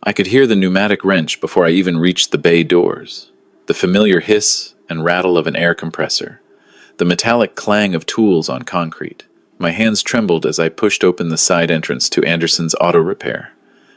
I could hear the pneumatic wrench before I even reached the bay doors, the familiar hiss and rattle of an air compressor, the metallic clang of tools on concrete. My hands trembled as I pushed open the side entrance to Anderson's Auto Repair.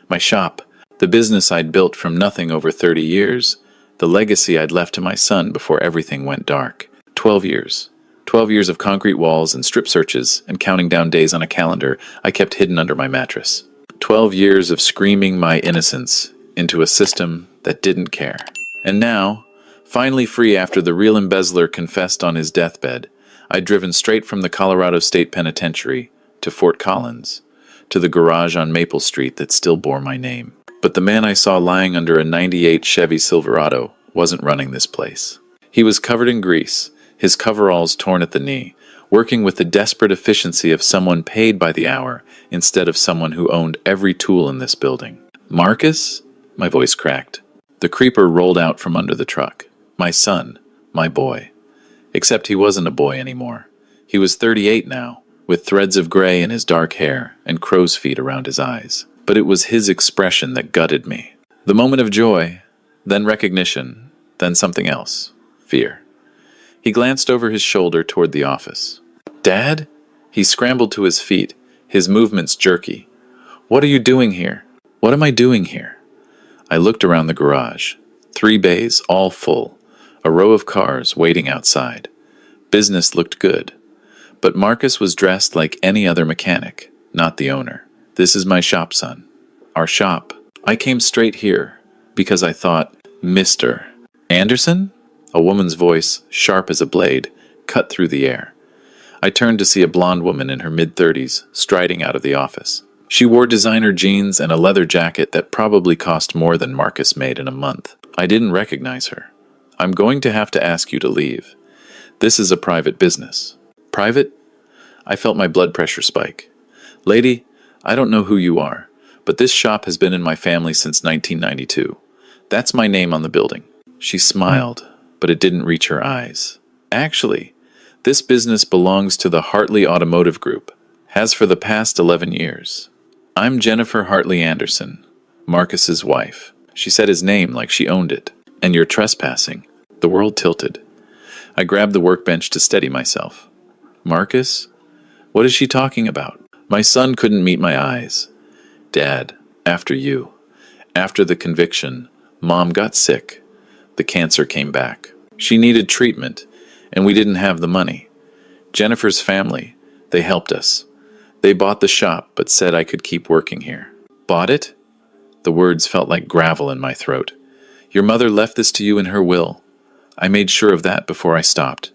My shop, the business I'd built from nothing over 30 years, the legacy I'd left to my son before everything went dark. 12 years. 12 years of concrete walls and strip searches and counting down days on a calendar I kept hidden under my mattress. 12 years of screaming my innocence into a system that didn't care. And now, finally free after the real embezzler confessed on his deathbed, I'd driven straight from the Colorado State Penitentiary to Fort Collins, to the garage on Maple Street that still bore my name. But the man I saw lying under a '98 Chevy Silverado wasn't running this place. He was covered in grease, his coveralls torn at the knee, working with the desperate efficiency of someone paid by the hour instead of someone who owned every tool in this building. Marcus? My voice cracked. The creeper rolled out from under the truck. My son, my boy. Except he wasn't a boy anymore. He was 38 now, with threads of gray in his dark hair and crow's feet around his eyes. But it was his expression that gutted me. The moment of joy, then recognition, then something else. Fear. He glanced over his shoulder toward the office. "Dad?" He scrambled to his feet, his movements jerky. "What are you doing here? What am I doing here?" I looked around the garage. 3 bays, all full. A row of cars waiting outside. Business looked good. But Marcus was dressed like any other mechanic, not the owner. "This is my shop, son. Our shop." I came straight here because I thought, "Mr. Anderson?" A woman's voice, sharp as a blade, cut through the air. I turned to see a blonde woman in her mid-30s striding out of the office. She wore designer jeans and a leather jacket that probably cost more than Marcus made in a month. I didn't recognize her. "I'm going to have to ask you to leave. This is a private business." "Private?" I felt my blood pressure spike. "Lady, I don't know who you are, but this shop has been in my family since 1992. That's my name on the building." She smiled, but it didn't reach her eyes. "Actually, this business belongs to the Hartley Automotive Group. Has for the past 11 years. I'm Jennifer Hartley Anderson, Marcus's wife." She said his name like she owned it. "And you're trespassing." The world tilted. I grabbed the workbench to steady myself. "Marcus? What is she talking about?" My son couldn't meet my eyes. "Dad, after you. After the conviction, Mom got sick. The cancer came back. She needed treatment, and we didn't have the money. Jennifer's family, they helped us. They bought the shop, but said I could keep working here." "Bought it?" The words felt like gravel in my throat. "Your mother left this to you in her will. I made sure of that before I stopped.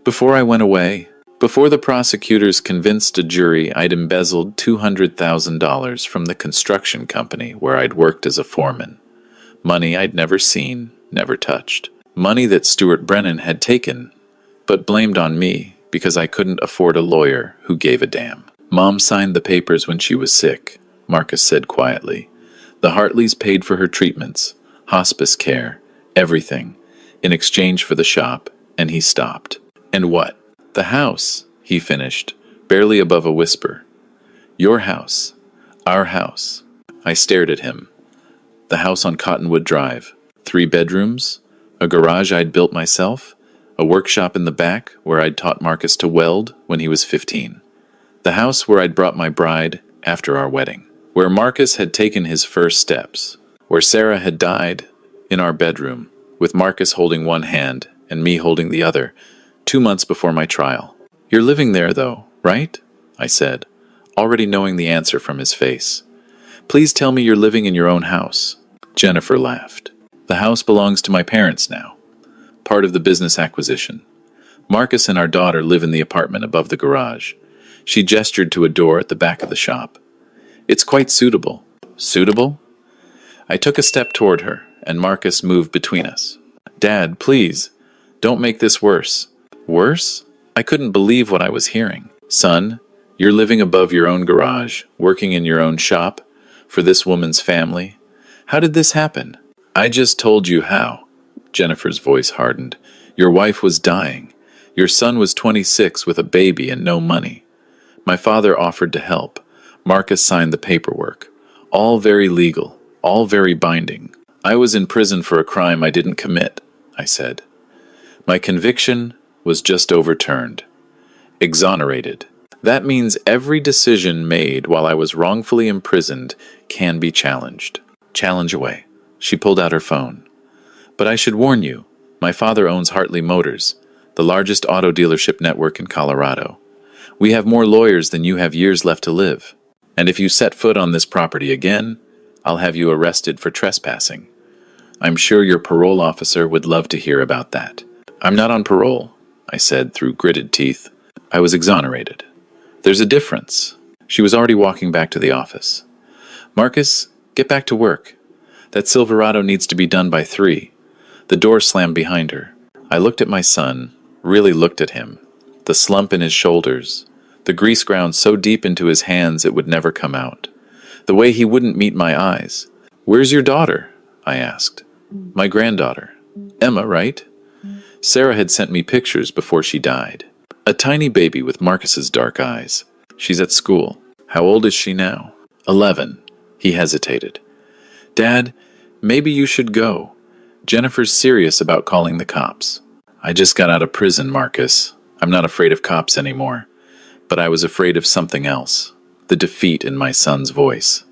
Before I went away, before the prosecutors convinced a jury I'd embezzled $200,000 from the construction company where I'd worked as a foreman. Money I'd never seen, never touched. Money that Stuart Brennan had taken, but blamed on me because I couldn't afford a lawyer who gave a damn. Mom signed the papers when she was sick," Marcus said quietly. "The Hartleys paid for her treatments, hospice care, everything, in exchange for the shop, and he stopped." "And what?" "The house," he finished, barely above a whisper. "Your house. Our house." I stared at him. The house on Cottonwood Drive. 3 bedrooms, a garage I'd built myself, a workshop in the back where I'd taught Marcus to weld when he was 15. The house where I'd brought my bride after our wedding. Where Marcus had taken his first steps. Where Sarah had died, in our bedroom, with Marcus holding one hand and me holding the other, 2 months before my trial. "You're living there, though, right?" I said, already knowing the answer from his face. "Please tell me you're living in your own house." Jennifer laughed. "The house belongs to my parents now. Part of the business acquisition. Marcus and our daughter live in the apartment above the garage." She gestured to a door at the back of the shop. "It's quite suitable." "Suitable?" I took a step toward her, and Marcus moved between us. "Dad, please, don't make this worse." "Worse?" I couldn't believe what I was hearing. "Son, you're living above your own garage, working in your own shop, for this woman's family. How did this happen?" "I just told you how." Jennifer's voice hardened. "Your wife was dying. Your son was 26 with a baby and no money. My father offered to help. Marcus signed the paperwork. All very legal, all very binding. I was in prison for a crime I didn't commit, I said. My conviction was just overturned. Exonerated. That means every decision made while I was wrongfully imprisoned can be challenged. Challenge away. She pulled out her phone. But I should warn you, my father owns Hartley Motors, the largest auto dealership network in Colorado. We have more lawyers than you have years left to live. And if you set foot on this property again, I'll have you arrested for trespassing. I'm sure your parole officer would love to hear about that. I'm not on parole, I said through gritted teeth. I was exonerated. There's a difference. She was already walking back to the office. Marcus, get back to work. That Silverado needs to be done by 3. The door slammed behind her. I looked at my son, really looked at him. The slump in his shoulders, the grease ground so deep into his hands it would never come out. The way he wouldn't meet my eyes. Where's your daughter? I asked. My granddaughter. Emma, right? Sarah had sent me pictures before she died. A tiny baby with Marcus's dark eyes. She's at school. How old is she now? 11. He hesitated. Dad, maybe you should go. Jennifer's serious about calling the cops. I just got out of prison, Marcus. I'm not afraid of cops anymore. But I was afraid of something else. The defeat in my son's voice.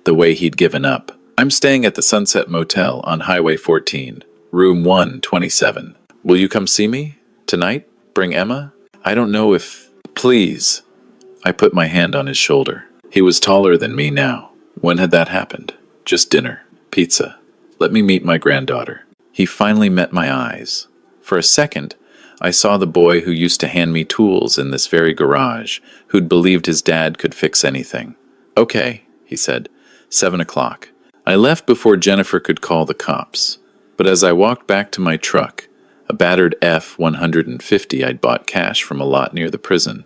The way he'd given up. I'm staying at the Sunset Motel on Highway 14, room 127. Will you come see me? Tonight? Bring Emma? I don't know if... Please. I put my hand on his shoulder. He was taller than me now. When had that happened? Just dinner. Pizza. Let me meet my granddaughter. He finally met my eyes. For a second, I saw the boy who used to hand me tools in this very garage, who'd believed his dad could fix anything. Okay, he said. 7 o'clock. I left before Jennifer could call the cops. But as I walked back to my truck, a battered F-150 I'd bought cash from a lot near the prison,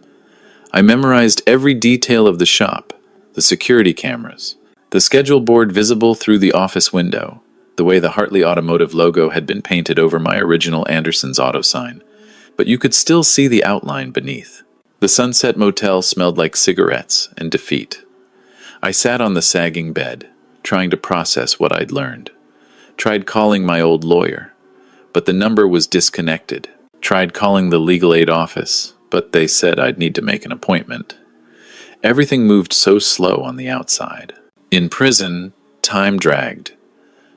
I memorized every detail of the shop, the security cameras, the schedule board visible through the office window, the way the Hartley Automotive logo had been painted over my original Anderson's auto sign, but you could still see the outline beneath. The Sunset Motel smelled like cigarettes and defeat. I sat on the sagging bed, trying to process what I'd learned. Tried calling my old lawyer, but the number was disconnected. Tried calling the legal aid office, but they said I'd need to make an appointment. Everything moved so slow on the outside. In prison, time dragged.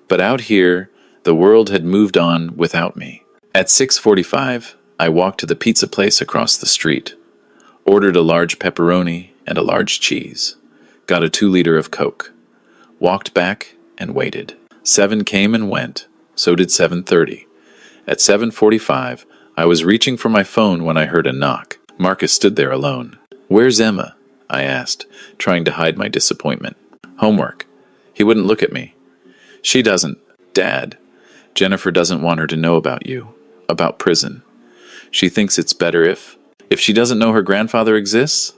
But out here, the world had moved on without me. At 6:45, I walked to the pizza place across the street, ordered a large pepperoni and a large cheese, got a 2-liter of Coke, walked back and waited. 7 came and went, so did 7:30. At 7:45, I was reaching for my phone when I heard a knock. Marcus stood there alone. Where's Emma? I asked, trying to hide my disappointment. Homework. He wouldn't look at me. She doesn't. Dad, Jennifer doesn't want her to know about you, about prison. She thinks it's better if she doesn't know her grandfather exists?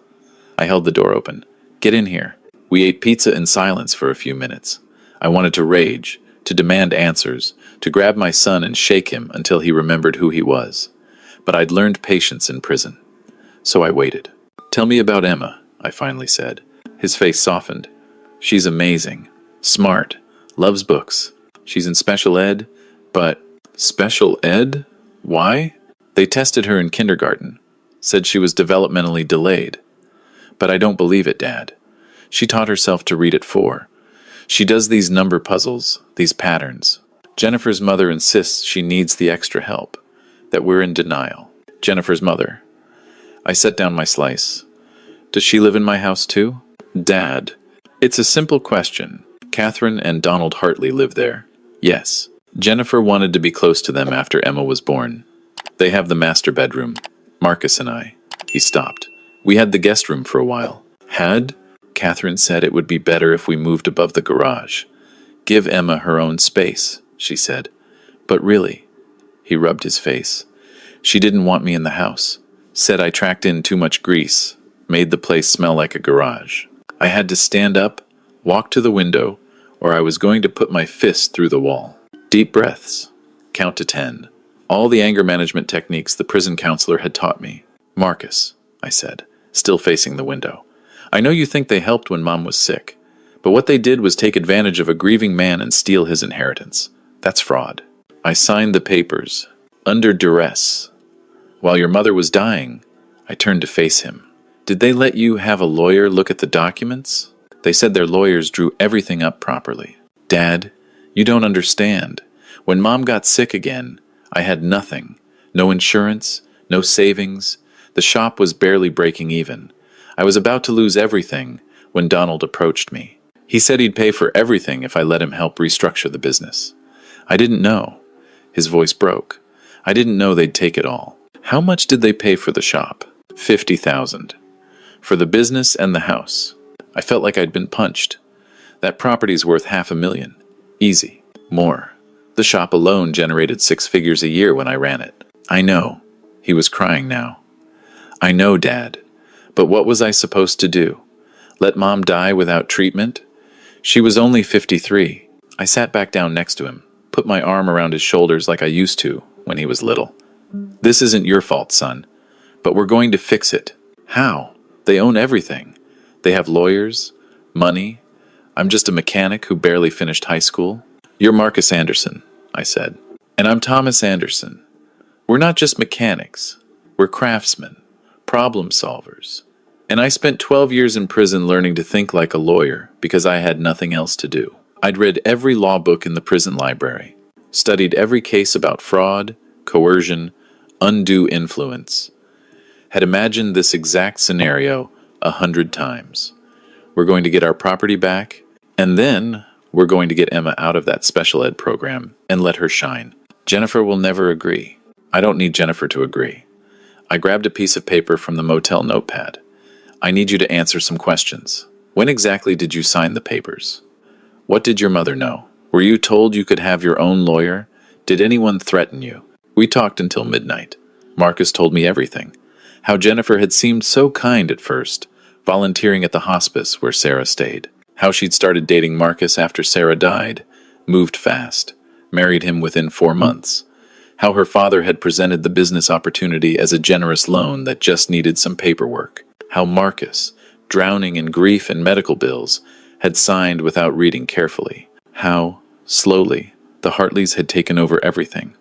I held the door open. Get in here. We ate pizza in silence for a few minutes. I wanted to rage, to demand answers, to grab my son and shake him until he remembered who he was. But I'd learned patience in prison. So I waited. Tell me about Emma, I finally said. His face softened. She's amazing. Smart. Loves books. She's in special ed, but... Special ed? Why? They tested her in kindergarten. Said she was developmentally delayed. But I don't believe it, Dad. She taught herself to read at 4. She does these number puzzles, these patterns. Jennifer's mother insists she needs the extra help, that we're in denial. Jennifer's mother. I set down my slice. Does she live in my house too? Dad. It's a simple question. Catherine and Donald Hartley live there. Yes. Jennifer wanted to be close to them after Emma was born. They have the master bedroom. Marcus and I. He stopped. We had the guest room for a while. Had? Catherine said it would be better if we moved above the garage. Give Emma her own space, she said. But really, he rubbed his face. She didn't want me in the house. Said I tracked in too much grease. Made the place smell like a garage. I had to stand up, walk to the window, or I was going to put my fist through the wall. Deep breaths. Count to 10. All the anger management techniques the prison counselor had taught me. Marcus, I said, still facing the window. I know you think they helped when Mom was sick, But what they did was take advantage of a grieving man and steal his inheritance. That's fraud. I signed the papers, under duress. While your mother was dying, I turned to face him. Did they let you have a lawyer look at the documents? They said their lawyers drew everything up properly. Dad, you don't understand. When Mom got sick again, I had nothing. No insurance, no savings. The shop was barely breaking even. I was about to lose everything when Donald approached me. He said he'd pay for everything if I let him help restructure the business. I didn't know. His voice broke. I didn't know they'd take it all. How much did they pay for the shop? $50,000. For the business and the house. I felt like I'd been punched. That property's worth $500,000. Easy. More. The shop alone generated 6 figures a year when I ran it. I know. He was crying now. I know, Dad. But what was I supposed to do? Let Mom die without treatment? She was only 53. I sat back down next to him, put my arm around his shoulders like I used to when he was little. This isn't your fault, son. But we're going to fix it. How? They own everything. They have lawyers, money. I'm just a mechanic who barely finished high school. You're Marcus Anderson, I said. And I'm Thomas Anderson. We're not just mechanics. We're craftsmen, problem solvers. And I spent 12 years in prison learning to think like a lawyer because I had nothing else to do. I'd read every law book in the prison library, studied every case about fraud, coercion, undue influence, had imagined this exact scenario 100 times. We're going to get our property back, and then we're going to get Emma out of that special ed program and let her shine. Jennifer will never agree. I don't need Jennifer to agree. I grabbed a piece of paper from the motel notepad. I need you to answer some questions. When exactly did you sign the papers? What did your mother know? Were you told you could have your own lawyer? Did anyone threaten you? We talked until midnight. Marcus told me everything. How Jennifer had seemed so kind at first, volunteering at the hospice where Sarah stayed. How she'd started dating Marcus after Sarah died, moved fast, married him within 4 months. How her father had presented the business opportunity as a generous loan that just needed some paperwork. How Marcus, drowning in grief and medical bills, had signed without reading carefully. How, slowly, the Hartleys had taken over everything.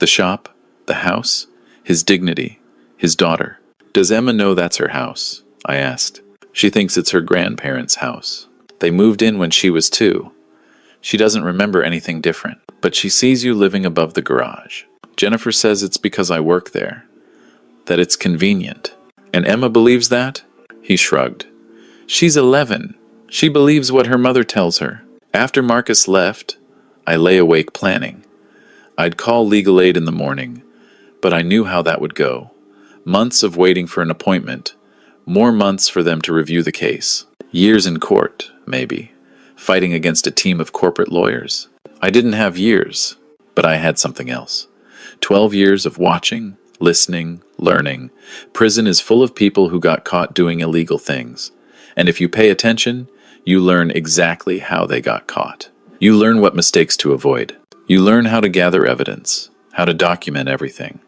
The shop, the house, his dignity, his daughter. Does Emma know that's her house? I asked. She thinks it's her grandparents' house. They moved in when she was 2. She doesn't remember anything different, but she sees you living above the garage. Jennifer says it's because I work there, that it's convenient. And Emma believes that? He shrugged. She's 11. She believes what her mother tells her. After Marcus left, I lay awake planning. I'd call legal aid in the morning, but I knew how that would go. Months of waiting for an appointment, more months for them to review the case. Years in court, maybe, fighting against a team of corporate lawyers. I didn't have years, but I had something else. 12 years of watching, listening, learning. Prison is full of people who got caught doing illegal things. And if you pay attention, you learn exactly how they got caught. You learn what mistakes to avoid. You learn how to gather evidence, how to document everything,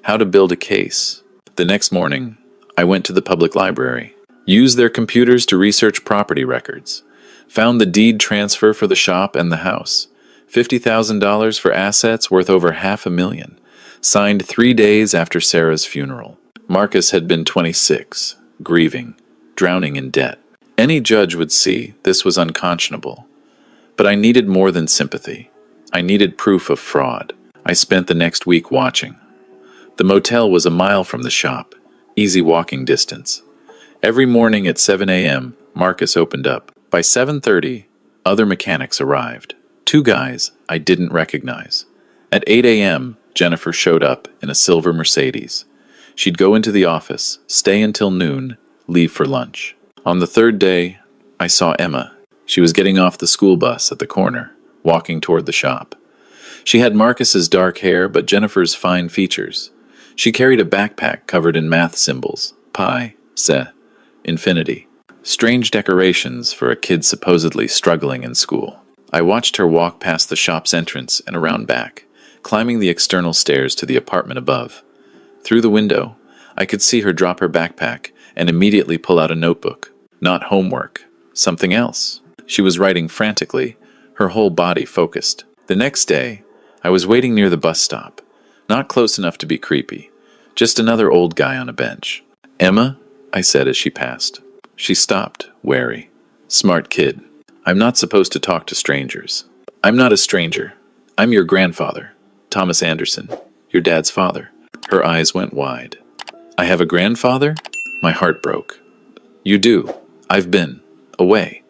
how to build a case. The next morning, I went to the public library, used their computers to research property records, found the deed transfer for the shop and the house, $50,000 for assets worth over $500,000, signed 3 days after Sarah's funeral. Marcus had been 26, grieving, drowning in debt. Any judge would see this was unconscionable. But I needed more than sympathy. I needed proof of fraud. I spent the next week watching. The motel was a mile from the shop, easy walking distance. Every morning at 7 a.m., Marcus opened up. By 7:30, other mechanics arrived. 2 guys I didn't recognize. At 8 a.m., Jennifer showed up in a silver Mercedes. She'd go into the office, stay until noon, leave for lunch. On the 3rd day, I saw Emma. She was getting off the school bus at the corner, walking toward the shop. She had Marcus's dark hair, but Jennifer's fine features. She carried a backpack covered in math symbols, pi, se, infinity. Strange decorations for a kid supposedly struggling in school. I watched her walk past the shop's entrance and around back, climbing the external stairs to the apartment above. Through the window, I could see her drop her backpack and immediately pull out a notebook. Not homework, something else. She was writing frantically, her whole body focused. The next day, I was waiting near the bus stop, not close enough to be creepy, just another old guy on a bench. "Emma?" I said as she passed. She stopped, wary. "Smart kid. I'm not supposed to talk to strangers." "I'm not a stranger. I'm your grandfather, Thomas Anderson, your dad's father." Her eyes went wide. "I have a grandfather?" My heart broke. "You do. I've been away,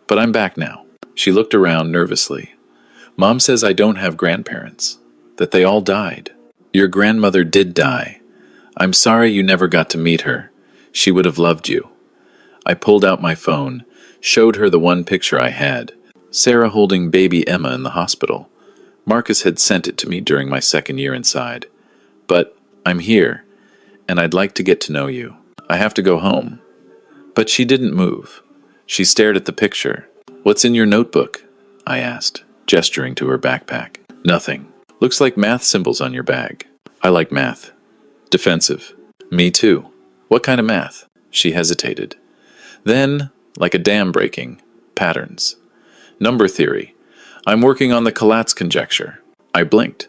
but I'm back now." She looked around nervously. "Mom says I don't have grandparents, that they all died." "Your grandmother did die. I'm sorry you never got to meet her. She would have loved you." I pulled out my phone, showed her the one picture I had, Sarah holding baby Emma in the hospital. Marcus had sent it to me during my second year inside. "But I'm here, and I'd like to get to know you. I have to go home." But she didn't move. She stared at the picture. "What's in your notebook?" I asked, gesturing to her backpack. "Nothing. Looks like math symbols on your bag." "I like math." "Defensive." "Me too." "What kind of math?" She hesitated. Then, like a dam breaking, patterns. "Number theory. I'm working on the Collatz conjecture." I blinked.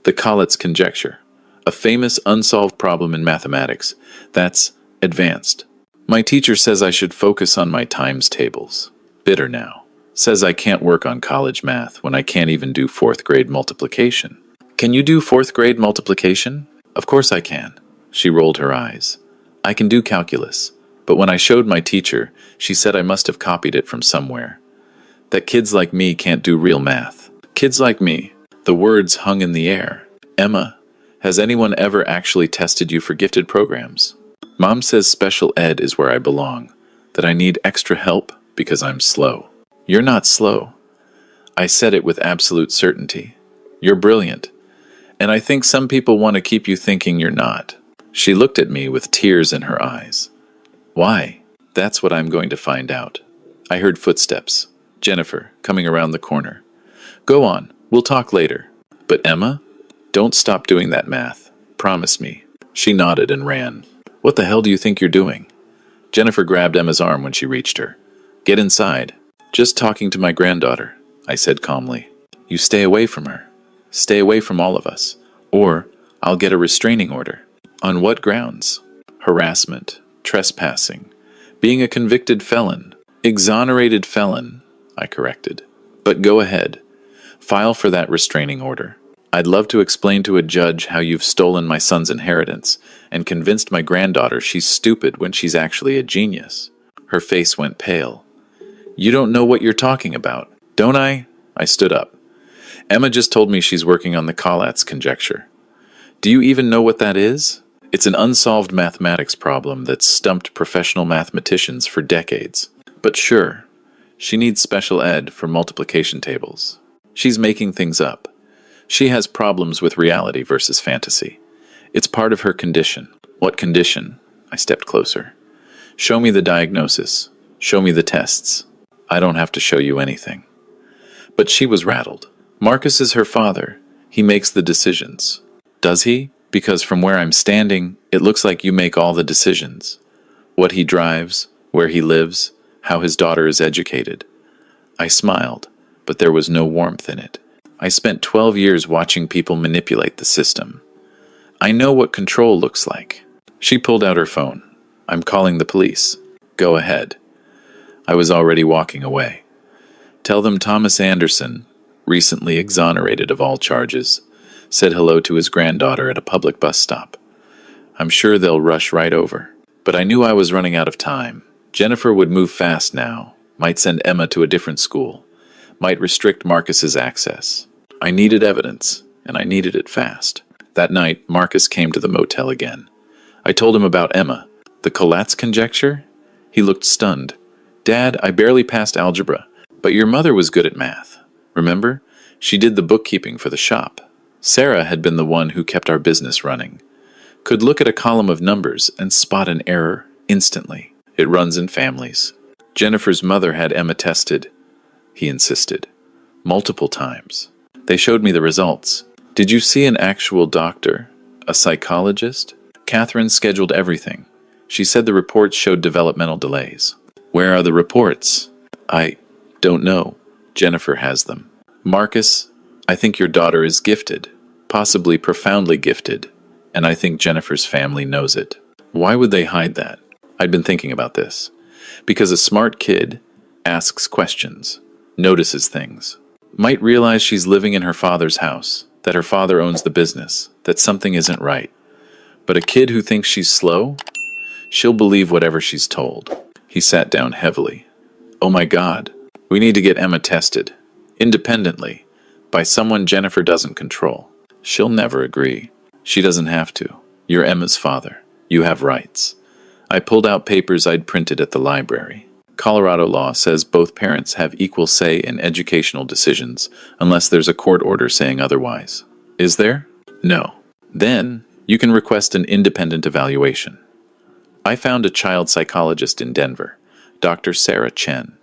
The Collatz conjecture. A famous unsolved problem in mathematics. That's advanced. My teacher says I should focus on my times tables. Bitter now. Says I can't work on college math when I can't even do fourth grade multiplication. "Can you do fourth grade multiplication?" "Of course I can." She rolled her eyes. "I can do calculus, but when I showed my teacher, she said I must have copied it from somewhere. That kids like me can't do real math." "Kids like me." The words hung in the air. "Emma, has anyone ever actually tested you for gifted programs?" "Mom says special ed is where I belong, that I need extra help because I'm slow." "You're not slow." I said it with absolute certainty. "You're brilliant, and I think some people want to keep you thinking you're not." She looked at me with tears in her eyes. "Why?" "That's what I'm going to find out." I heard footsteps. Jennifer, coming around the corner. "Go on, we'll talk later." "But Emma, don't stop doing that math. Promise me." She nodded and ran. "What the hell do you think you're doing?" Jennifer grabbed Emma's arm when she reached her. "Get inside." "Just talking to my granddaughter," I said calmly. "You stay away from her. Stay away from all of us, or I'll get a restraining order." "On what grounds?" "Harassment, trespassing, being a convicted felon." "Exonerated felon," I corrected. "But go ahead. File for that restraining order. I'd love to explain to a judge how you've stolen my son's inheritance and convinced my granddaughter she's stupid when she's actually a genius." Her face went pale. "You don't know what you're talking about." "Don't I?" I stood up. "Emma just told me she's working on the Collatz conjecture. Do you even know what that is?" "It's an unsolved mathematics problem that's stumped professional mathematicians for decades." "But sure, she needs special ed for multiplication tables. She's making things up. She has problems with reality versus fantasy. It's part of her condition." "What condition?" I stepped closer. "Show me the diagnosis. Show me the tests. I don't have to show you anything." But she was rattled. "Marcus is her father. He makes the decisions." "Does he? Because from where I'm standing, it looks like you make all the decisions. What he drives, where he lives, how his daughter is educated." I smiled, but there was no warmth in it. "I spent 12 years watching people manipulate the system. I know what control looks like." She pulled out her phone. "I'm calling the police." "Go ahead." I was already walking away. "Tell them Thomas Anderson, recently exonerated of all charges, said hello to his granddaughter at a public bus stop. I'm sure they'll rush right over." But I knew I was running out of time. Jennifer would move fast now, might send Emma to a different school, might restrict Marcus's access. I needed evidence, and I needed it fast. That night, Marcus came to the motel again. I told him about Emma. "The Collatz conjecture?" He looked stunned. "Dad, I barely passed algebra, but your mother was good at math. Remember? She did the bookkeeping for the shop. Sarah had been the one who kept our business running. Could look at a column of numbers and spot an error instantly. It runs in families. Jennifer's mother had Emma tested," he insisted. "Multiple times. They showed me the results." "Did you see an actual doctor? A psychologist?" "Catherine scheduled everything. She said the reports showed developmental delays." "Where are the reports?" Don't know. Jennifer has them. Marcus, I think your daughter is gifted, possibly profoundly gifted, and I think Jennifer's family knows it. Why would they hide that? I'd been thinking about this. Because a smart kid asks questions, notices things, might realize she's living in her father's house, that her father owns the business, that something isn't right. But a kid who thinks she's slow, she'll believe whatever she's told. He sat down heavily. Oh my God, we need to get Emma tested, independently, by someone Jennifer doesn't control. She'll never agree. She doesn't have to. You're Emma's father. You have rights. I pulled out papers I'd printed at the library. Colorado law says both parents have equal say in educational decisions unless there's a court order saying otherwise. Is there? No. Then, you can request an independent evaluation. I found a child psychologist in Denver, Dr. Sarah Chen.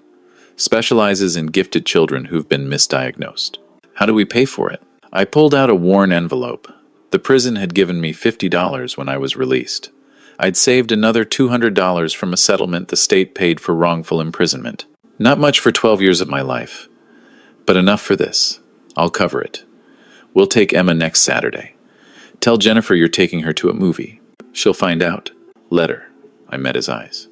Specializes in gifted children who've been misdiagnosed. How do we pay for it? I pulled out a worn envelope. The prison had given me $50 when I was released. I'd saved another $200 from a settlement the state paid for wrongful imprisonment. Not much for 12 years of my life, but enough for this. I'll cover it. We'll take Emma next Saturday. Tell Jennifer you're taking her to a movie. She'll find out. Letter. I met his eyes.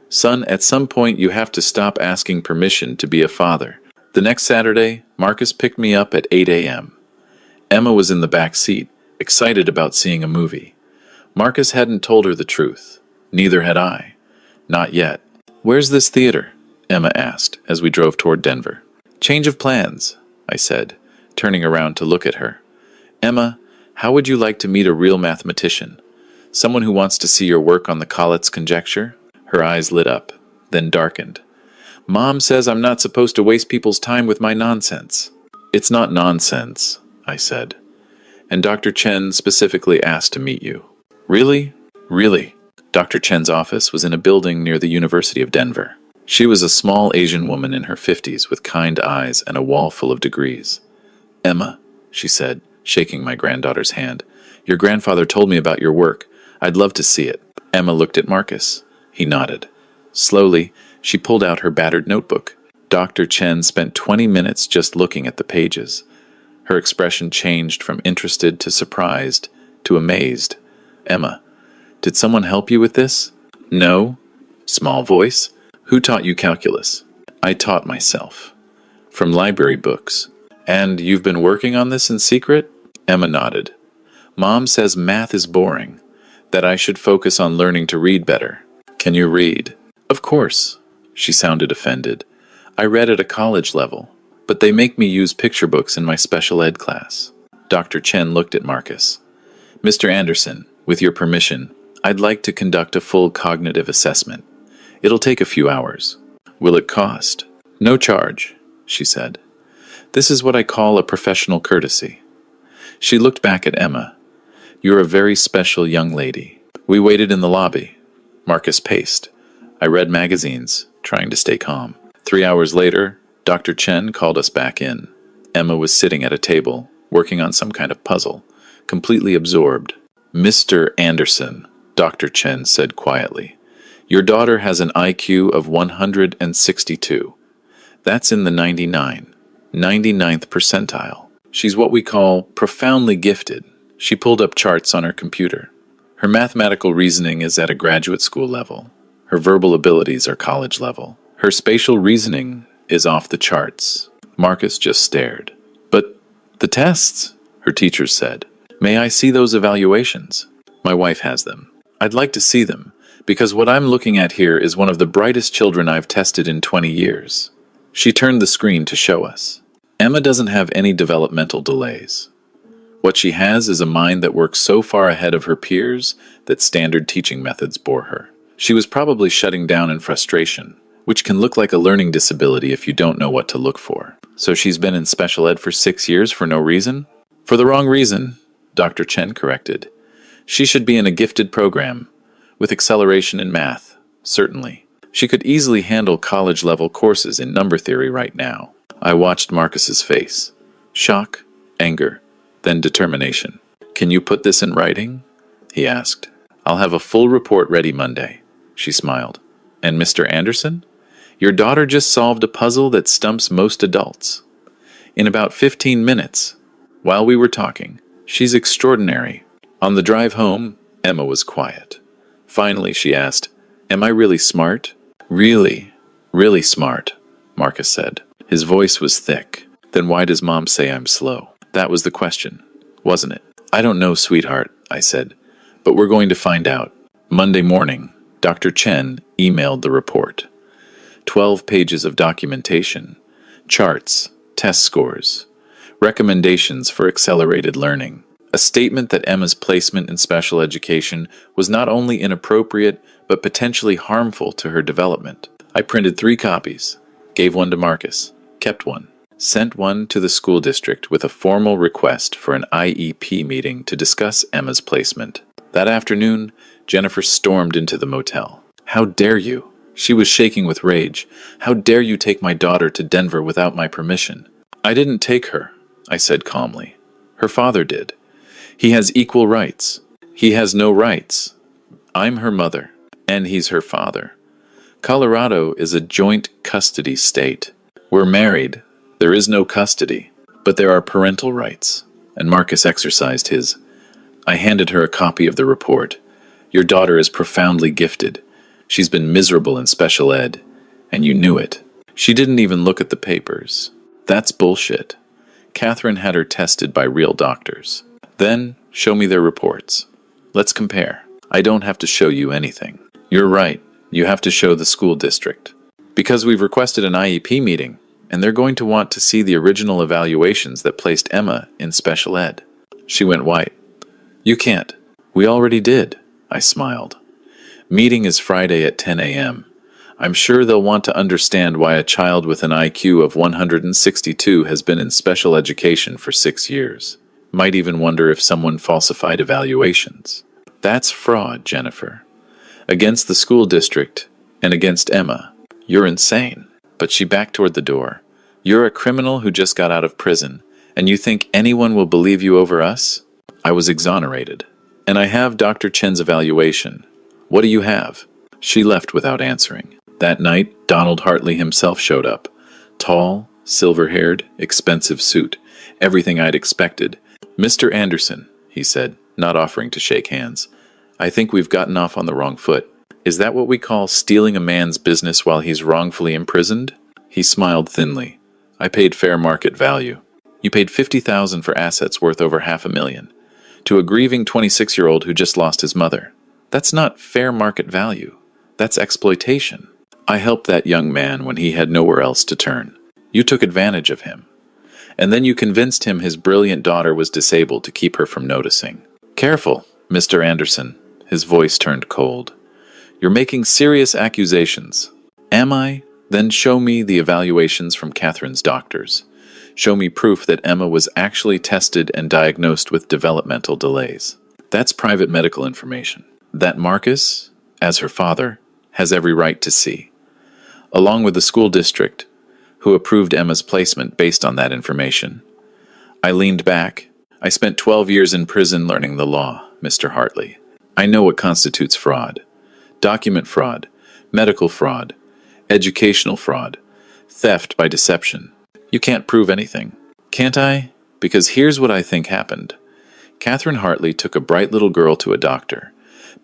Son, at some point you have to stop asking permission to be a father. The next Saturday, Marcus picked me up at 8 a.m. Emma was in the back seat, excited about seeing a movie. Marcus hadn't told her the truth. Neither had I. Not yet. Where's this theater? Emma asked as we drove toward Denver. Change of plans, I said, turning around to look at her. Emma, how would you like to meet a real mathematician? Someone who wants to see your work on the Collatz conjecture? Her eyes lit up, then darkened. Mom says I'm not supposed to waste people's time with my nonsense. It's not nonsense, I said. And Dr. Chen specifically asked to meet you. Really? Really? Dr. Chen's office was in a building near the University of Denver. She was a small Asian woman in her 50s with kind eyes and a wall full of degrees. Emma, she said, shaking my granddaughter's hand, your grandfather told me about your work. I'd love to see it. Emma looked at Marcus. He nodded. Slowly, she pulled out her battered notebook. Dr. Chen spent 20 minutes just looking at the pages. Her expression changed from interested to surprised to amazed. Emma, did someone help you with this? No. Small voice. Who taught you calculus? I taught myself. From library books. And you've been working on this in secret? Emma nodded. Mom says math is boring, that I should focus on learning to read better. Can you read? Of course. She sounded offended. I read at a college level, but they make me use picture books in my special ed class. Dr. Chen looked at Marcus. Mr. Anderson, with your permission, I'd like to conduct a full cognitive assessment. It'll take a few hours. Will it cost? No charge, she said. This is what I call a professional courtesy. She looked back at Emma. You're a very special young lady. We waited in the lobby. Marcus paced. I read magazines, trying to stay calm. 3 hours later, Dr. Chen called us back in. Emma was sitting at a table, working on some kind of puzzle, completely absorbed. Mr. Anderson, Dr. Chen said quietly, your daughter has an IQ of 162. That's in the 99th percentile. She's what we call profoundly gifted. She pulled up charts on her computer. Her mathematical reasoning is at a graduate school level. Her verbal abilities are college level. Her spatial reasoning is off the charts. Marcus just stared. But the tests, her teachers said. May I see those evaluations? My wife has them. I'd like to see them, because what I'm looking at here is one of the brightest children I've tested in 20 years. She turned the screen to show us. Emma doesn't have any developmental delays. What she has is a mind that works so far ahead of her peers that standard teaching methods bore her. She was probably shutting down in frustration, which can look like a learning disability if you don't know what to look for. So she's been in special ed for 6 years for no reason? For the wrong reason, Dr. Chen corrected. She should be in a gifted program, with acceleration in math, certainly. She could easily handle college-level courses in number theory right now. I watched Marcus's face. Shock, anger, then determination. Can you put this in writing? He asked. I'll have a full report ready Monday. She smiled. And Mr. Anderson? Your daughter just solved a puzzle that stumps most adults. In about 15 minutes, while we were talking. She's extraordinary. On the drive home, Emma was quiet. Finally, she asked, "Am I really smart?" "Really, really smart," Marcus said. His voice was thick. "Then why does Mom say I'm slow?" That was the question, wasn't it? "I don't know, sweetheart," I said, "but we're going to find out." Monday morning, Dr. Chen emailed the report. 12 pages of documentation, charts, test scores, recommendations for accelerated learning, a statement that Emma's placement in special education was not only inappropriate, but potentially harmful to her development. I printed 3 copies, gave one to Marcus, kept one, sent one to the school district with a formal request for an IEP meeting to discuss Emma's placement. That afternoon, Jennifer stormed into the motel. "How dare you?" She was shaking with rage. "How dare you take my daughter to Denver without my permission?" "I didn't take her," I said calmly. "Her father did. He has equal rights." "He has no rights. I'm her mother, and he's her father. Colorado is a joint custody state. We're married. There is no custody, but there are parental rights." And Marcus exercised his. I handed her a copy of the report. "Your daughter is profoundly gifted. She's been miserable in special ed, and you knew it." She didn't even look at the papers. That's bullshit. Catherine had her tested by real doctors. "Then, show me their reports. Let's compare." "I don't have to show you anything." "You're right. You have to show the school district. Because we've requested an IEP meeting, and they're going to want to see the original evaluations that placed Emma in special ed." She went white. "You can't." "We already did," I smiled. "Meeting is Friday at 10 a.m. I'm sure they'll want to understand why a child with an IQ of 162 has been in special education for 6 years. Might even wonder if someone falsified evaluations." That's fraud, Jennifer. Against the school district and against Emma. You're insane. But she backed toward the door. "You're a criminal who just got out of prison, and you think anyone will believe you over us?" I was exonerated. "And I have Dr. Chen's evaluation. What do you have?" She left without answering. That night, Donald Hartley himself showed up. Tall, silver-haired, expensive suit. Everything I'd expected. "Mr. Anderson," he said, not offering to shake hands. "I think we've gotten off on the wrong foot. Is that what we call stealing a man's business while he's wrongfully imprisoned?" He smiled thinly. "I paid fair market value." "You paid $50,000 for assets worth over $500,000 to a grieving 26-year-old who just lost his mother. That's not fair market value. That's exploitation. I helped that young man when he had nowhere else to turn. You took advantage of him. And then you convinced him his brilliant daughter was disabled to keep her from noticing." "Careful, Mr. Anderson." His voice turned cold. "You're making serious accusations." "Am I? Then show me the evaluations from Catherine's doctors. Show me proof that Emma was actually tested and diagnosed with developmental delays. That's private medical information that Marcus, as her father, has every right to see. Along with the school district, who approved Emma's placement based on that information." I leaned back. "I spent 12 years in prison learning the law, Mr. Hartley. I know what constitutes fraud. Document fraud, medical fraud, educational fraud, theft by deception. You can't prove anything." "Can't I? Because here's what I think happened. Catherine Hartley took a bright little girl to a doctor.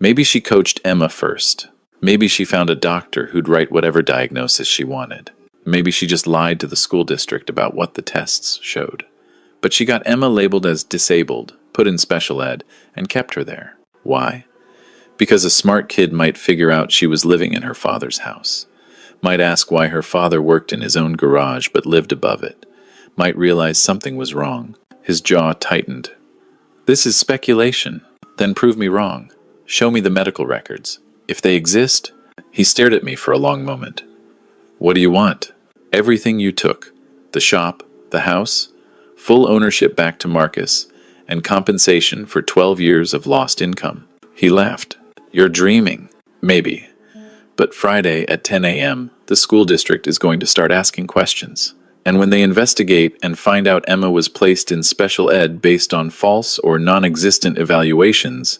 Maybe she coached Emma first. Maybe she found a doctor who'd write whatever diagnosis she wanted. Maybe she just lied to the school district about what the tests showed. But she got Emma labeled as disabled, put in special ed, and kept her there. Why? Because a smart kid might figure out she was living in her father's house. Might ask why her father worked in his own garage but lived above it. Might realize something was wrong. His jaw tightened. This is speculation. Then prove me wrong. Show me the medical records. If they exist." He stared at me for a long moment. "What do you want?" "Everything you took. The shop, the house, full ownership back to Marcus, and compensation for 12 years of lost income." He laughed. "You're dreaming." "Maybe. But Friday at 10 a.m., the school district is going to start asking questions. And when they investigate and find out Emma was placed in special ed based on false or non-existent evaluations,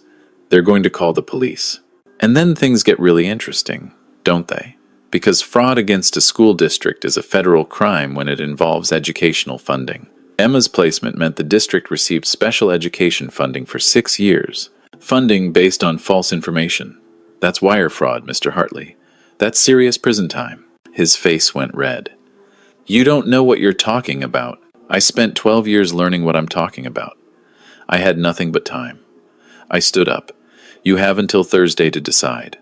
they're going to call the police. And then things get really interesting, don't they?" Because fraud against a school district is a federal crime when it involves educational funding. Emma's placement meant the district received special education funding for 6 years. Funding based on false information. That's wire fraud, Mr. Hartley. That's serious prison time. His face went red. You don't know what you're talking about. I spent 12 years learning what I'm talking about. I had nothing but time. I stood up. You have until Thursday to decide.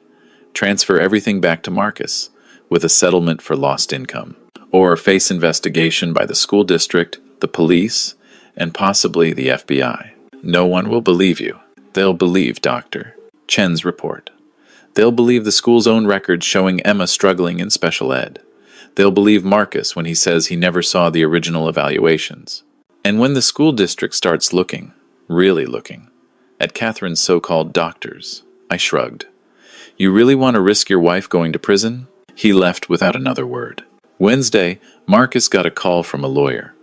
Transfer everything back to Marcus, with a settlement for lost income. Or face investigation by the school district, the police, and possibly the FBI. No one will believe you. They'll believe Dr. Chen's report. They'll believe the school's own records showing Emma struggling in special ed. They'll believe Marcus when he says he never saw the original evaluations. And when the school district starts looking, really looking, at Catherine's so-called doctors, I shrugged. You really want to risk your wife going to prison? He left without another word. Wednesday, Marcus got a call from a lawyer,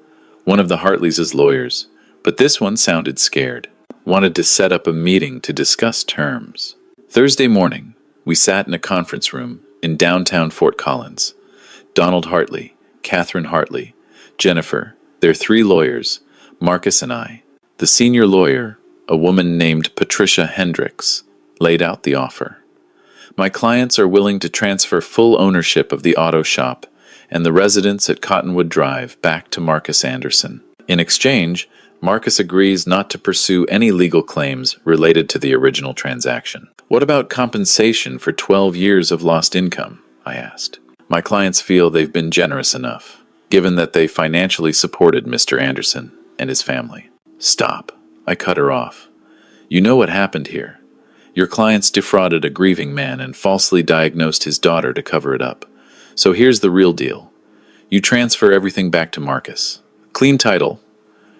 one of the Hartleys' lawyers, but this one sounded scared, wanted to set up a meeting to discuss terms. Thursday morning, we sat in a conference room in downtown Fort Collins. Donald Hartley, Catherine Hartley, Jennifer, their 3 lawyers, Marcus and I. The senior lawyer, a woman named Patricia Hendricks, laid out the offer. My clients are willing to transfer full ownership of the auto shop and the residence at Cottonwood Drive back to Marcus Anderson. In exchange, Marcus agrees not to pursue any legal claims related to the original transaction. What about compensation for 12 years of lost income? I asked. My clients feel they've been generous enough, given that they financially supported Mr. Anderson and his family. Stop. I cut her off. You know what happened here. Your clients defrauded a grieving man and falsely diagnosed his daughter to cover it up. So here's the real deal. You transfer everything back to Marcus. Clean title.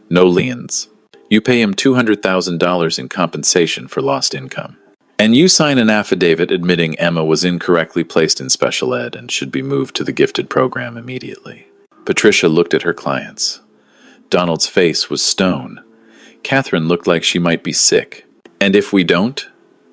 No liens. You pay him $200,000 in compensation for lost income. And you sign an affidavit admitting Emma was incorrectly placed in special ed and should be moved to the gifted program immediately. Patricia looked at her clients. Donald's face was stone. Catherine looked like she might be sick. And if we don't?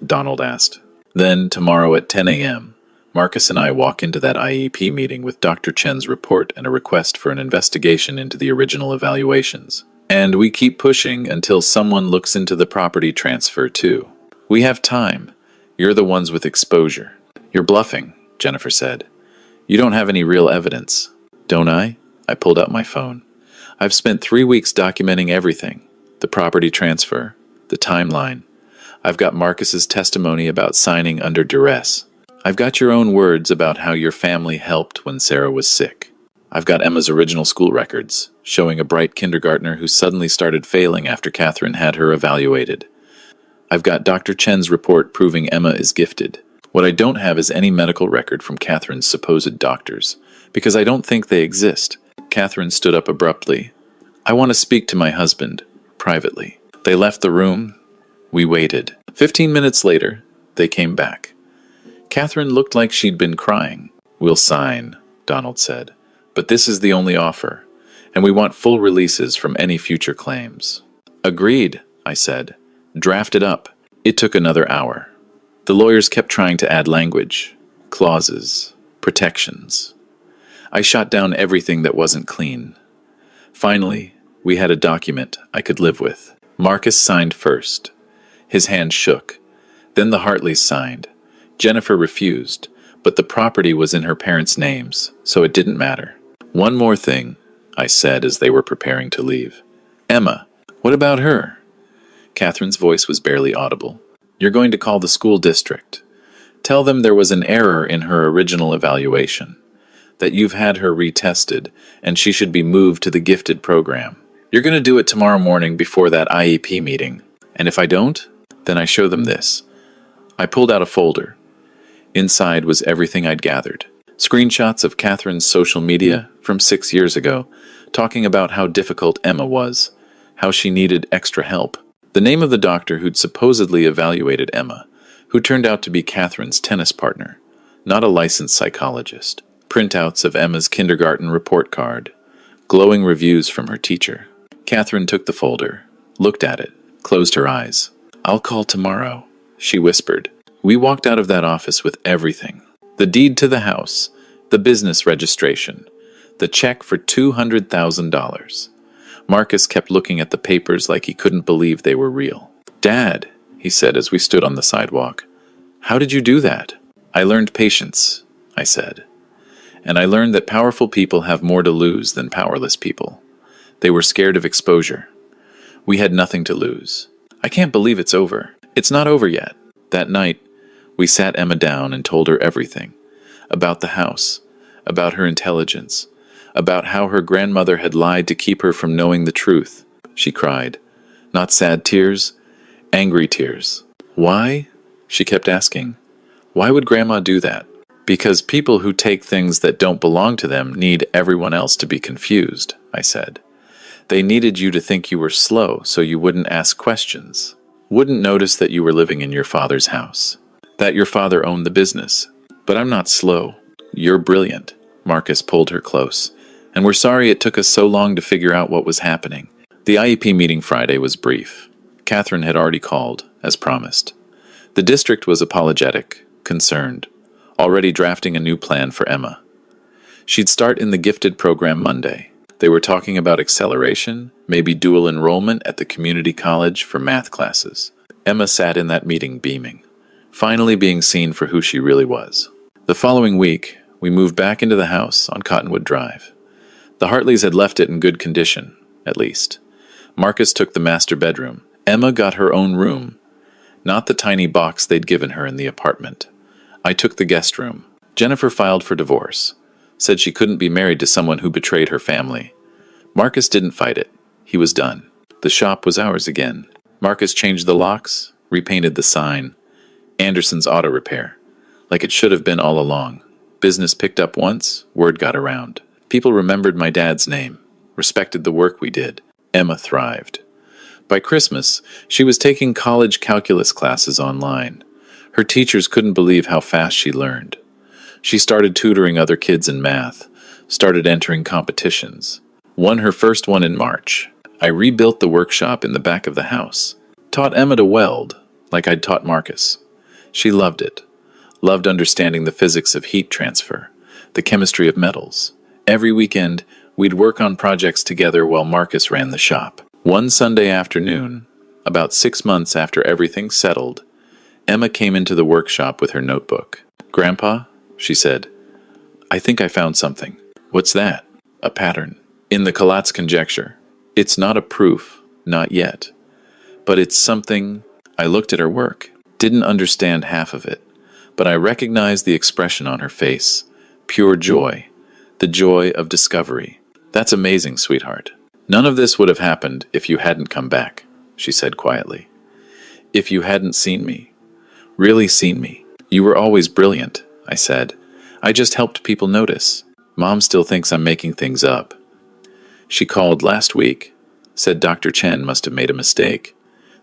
Donald asked. Then, tomorrow at 10 a.m., Marcus and I walk into that IEP meeting with Dr. Chen's report and a request for an investigation into the original evaluations. And we keep pushing until someone looks into the property transfer, too. We have time. You're the ones with exposure. You're bluffing, Jennifer said. You don't have any real evidence. Don't I? I pulled out my phone. I've spent 3 weeks documenting everything. The property transfer, the timeline. I've got Marcus's testimony about signing under duress. I've got your own words about how your family helped when Sarah was sick. I've got Emma's original school records, showing a bright kindergartner who suddenly started failing after Catherine had her evaluated. I've got Dr. Chen's report proving Emma is gifted. What I don't have is any medical record from Catherine's supposed doctors, because I don't think they exist. Catherine stood up abruptly. I want to speak to my husband, privately. They left the room. We waited. 15 minutes later, they came back. Catherine looked like she'd been crying. We'll sign, Donald said. But this is the only offer, and we want full releases from any future claims. Agreed, I said. Draft it up. It took another hour. The lawyers kept trying to add language, clauses, protections. I shot down everything that wasn't clean. Finally, we had a document I could live with. Marcus signed first. His hand shook. Then the Hartleys signed. Jennifer refused, but the property was in her parents' names, so it didn't matter. One more thing, I said as they were preparing to leave. Emma, what about her? Catherine's voice was barely audible. You're going to call the school district. Tell them there was an error in her original evaluation, that you've had her retested, and she should be moved to the gifted program. You're going to do it tomorrow morning before that IEP meeting. And if I don't, then I show them this. I pulled out a folder. Inside was everything I'd gathered. Screenshots of Catherine's social media from 6 years ago, talking about how difficult Emma was, how she needed extra help. The name of the doctor who'd supposedly evaluated Emma, who turned out to be Catherine's tennis partner, not a licensed psychologist. Printouts of Emma's kindergarten report card, glowing reviews from her teacher. Catherine took the folder, looked at it, closed her eyes. I'll call tomorrow, she whispered. We walked out of that office with everything. The deed to the house, The business registration. The check for $200,000. Marcus kept looking at the papers like he couldn't believe they were real. "Dad," he said as we stood on the sidewalk, "how did you do that?" "I learned patience," I said. "And I learned that powerful people have more to lose than powerless people. They were scared of exposure. We had nothing to lose. I can't believe it's over." "It's not over yet." That night, we sat Emma down and told her everything. About the house, about her intelligence, about how her grandmother had lied to keep her from knowing the truth. She cried. Not sad tears, angry tears. "Why?" she kept asking. "Why would Grandma do that?" "Because people who take things that don't belong to them need everyone else to be confused," I said. "They needed you to think you were slow so you wouldn't ask questions, wouldn't notice that you were living in your father's house, that your father owned the business. But I'm not slow. You're brilliant." Marcus pulled her close. "And we're sorry it took us so long to figure out what was happening." The IEP meeting Friday was brief. Catherine had already called, as promised. The district was apologetic, concerned, already drafting a new plan for Emma. She'd start in the gifted program Monday. They were talking about acceleration, maybe dual enrollment at the community college for math classes. Emma sat in that meeting beaming, finally being seen for who she really was. The following week, we moved back into the house on Cottonwood Drive. The Hartleys had left it in good condition, at least. Marcus took the master bedroom. Emma got her own room, not the tiny box they'd given her in the apartment. I took the guest room. Jennifer filed for divorce, said she couldn't be married to someone who betrayed her family. Marcus didn't fight it. He was done. The shop was ours again. Marcus changed the locks, repainted the sign. Anderson's Auto Repair. Like it should have been all along. Business picked up once, word got around. People remembered my dad's name, respected the work we did. Emma thrived. By Christmas, she was taking college calculus classes online. Her teachers couldn't believe how fast she learned. She started tutoring other kids in math, started entering competitions. Won her first one in March. I rebuilt the workshop in the back of the house. Taught Emma to weld, like I'd taught Marcus. She loved it. Loved understanding the physics of heat transfer, the chemistry of metals. Every weekend, we'd work on projects together while Marcus ran the shop. One Sunday afternoon, about 6 months after everything settled, Emma came into the workshop with her notebook. "Grandpa," she said, "I think I found something." "What's that?" "A pattern. In the Collatz conjecture. It's not a proof, not yet. But it's something." I looked at her work. Didn't understand half of it, but I recognized the expression on her face. Pure joy. The joy of discovery. "That's amazing, sweetheart. None of this would have happened if you hadn't come back," she said quietly. "If you hadn't seen me. Really seen me. You were always brilliant," I said. "I just helped people notice. Mom still thinks I'm making things up." She called last week, said Dr. Chen must have made a mistake,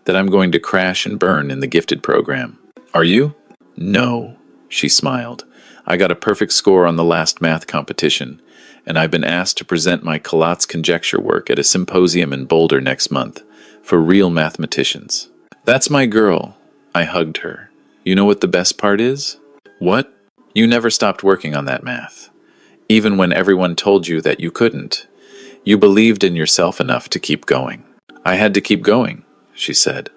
that I'm going to crash and burn in the gifted program. "Are you?" "No," she smiled. "I got a perfect score on the last math competition, and I've been asked to present my Collatz conjecture work at a symposium in Boulder next month for real mathematicians." "That's my girl." I hugged her. "You know what the best part is?" "What?" "You never stopped working on that math. Even when everyone told you that you couldn't. You believed in yourself enough to keep going." "I had to keep going," she said.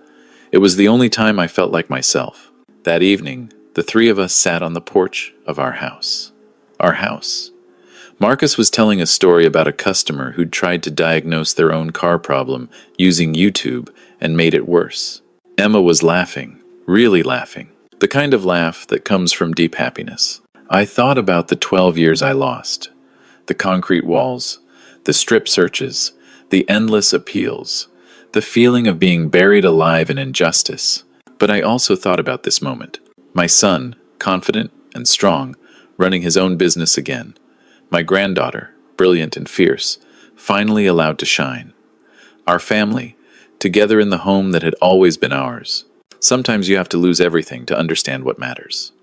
"It was the only time I felt like myself." That evening, the three of us sat on the porch of our house. Our house. Marcus was telling a story about a customer who'd tried to diagnose their own car problem using YouTube and made it worse. Emma was laughing, really laughing, the kind of laugh that comes from deep happiness. I thought about the 12 years I lost, the concrete walls, the strip searches, the endless appeals, the feeling of being buried alive in injustice. But I also thought about this moment. My son, confident and strong, running his own business again. My granddaughter, brilliant and fierce, finally allowed to shine. Our family, together in the home that had always been ours. Sometimes you have to lose everything to understand what matters.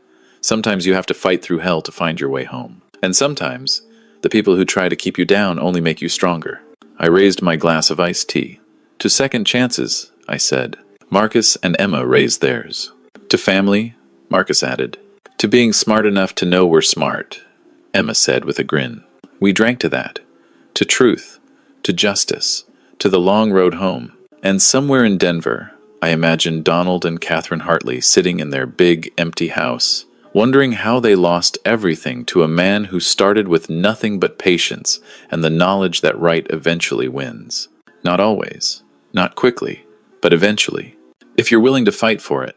Sometimes you have to fight through hell to find your way home. And sometimes, the people who try to keep you down only make you stronger. I raised my glass of iced tea. "To second chances," I said. Marcus and Emma raised theirs. "To family," Marcus added. "To being smart enough to know we're smart. Emma said with a grin. We drank to that. To truth. To justice. To the long road home. And somewhere in Denver, I imagined Donald and Catherine Hartley sitting in their big, empty house, wondering how they lost everything to a man who started with nothing but patience and the knowledge that right eventually wins. Not always. Not quickly. But eventually. If you're willing to fight for it,